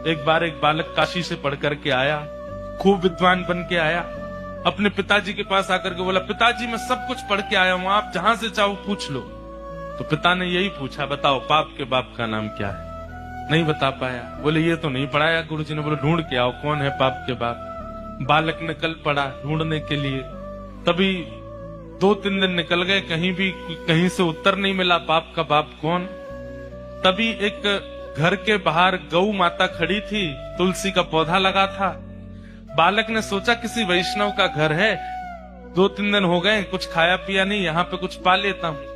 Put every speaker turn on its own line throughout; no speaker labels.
एक बार एक बालक काशी से पढ़ करके आया, खूब विद्वान बन के आया, अपने पिताजी के पास आकर के बोला, पिताजी मैं सब कुछ पढ़ के आया हूं, आप जहां से चाहो पूछ लो। तो पिता ने यही पूछा, बताओ पाप के बाप का नाम क्या है? नहीं बता पाया। बोले ये तो नहीं पढ़ाया गुरुजी ने। बोले ढूंढ के आओ कौन है पाप के बाप। बालक ने कल पढ़ा ढूंढने के लिए, तभी 2-3 दिन निकल गए, कहीं से उत्तर नहीं मिला पाप का बाप कौन। तभी एक घर के बाहर गौ माता खड़ी थी, तुलसी का पौधा लगा था। बालक ने सोचा किसी वैष्णव का घर है, 2-3 दिन हो गए कुछ खाया पिया नहीं, यहाँ पे कुछ पा लेता हूँ।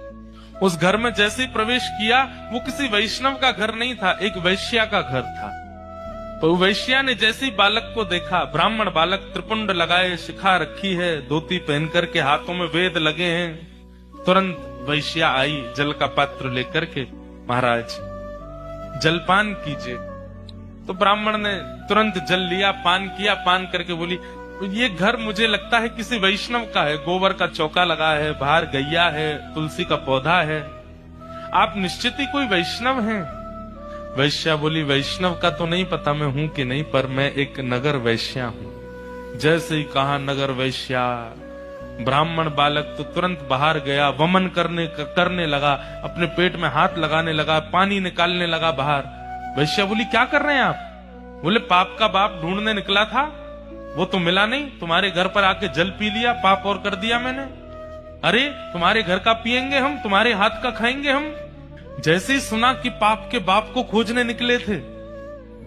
उस घर में जैसे ही प्रवेश किया, वो किसी वैष्णव का घर नहीं था, एक वैश्या का घर था। तो वैश्या ने जैसे ही बालक को देखा, ब्राह्मण बालक, त्रिपुंड लगाए, शिखा रखी है, धोती पहन करके, हाथों में वेद लगे हैं, तुरंत वैश्या आई जल का पात्र लेकर के, महाराज जलपान कीजिए। तो ब्राह्मण ने तुरंत जल लिया, पान किया, पान करके बोली, ये घर मुझे लगता है किसी वैष्णव का है, गोबर का चौका लगा है, बाहर गैया है, तुलसी का पौधा है, आप निश्चित ही कोई वैष्णव हैं। वैश्या बोली, वैष्णव का तो नहीं पता मैं हूं कि नहीं, पर मैं एक नगर वैश्या हूं। जैसे ही कहा नगर वैश्या, ब्राह्मण बालक तो तुरंत बाहर गया, वमन करने लगा, अपने पेट में हाथ लगाने लगा, पानी निकालने लगा बाहर। वैश्या बोली, क्या कर रहे हैं आप? बोले, पाप का बाप ढूंढने निकला था, वो तो मिला नहीं, तुम्हारे घर पर आके जल पी लिया, पाप और कर दिया मैंने। अरे तुम्हारे घर का पिएंगे हम, तुम्हारे हाथ का खाएंगे हम। जैसे ही सुना कि पाप के बाप को खोजने निकले थे,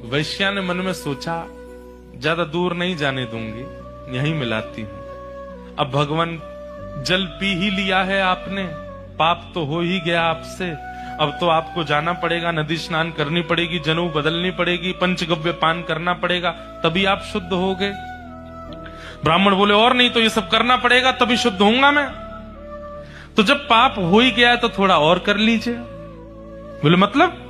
वैश्या ने मन में सोचा, ज्यादा दूर नहीं जाने दूंगी, यहीं मिलाती हूं। अब भगवान जल पी ही लिया है आपने, पाप तो हो ही गया आपसे, अब तो आपको जाना पड़ेगा, नदी स्नान करनी पड़ेगी, जनेऊ बदलनी पड़ेगी, पंचगव्य पान करना पड़ेगा, तभी आप शुद्ध हो गए। ब्राह्मण बोले, और नहीं तो ये सब करना पड़ेगा तभी शुद्ध होऊंगा मैं। तो जब पाप हो ही गया है तो थोड़ा और कर लीजिए। बोले मतलब?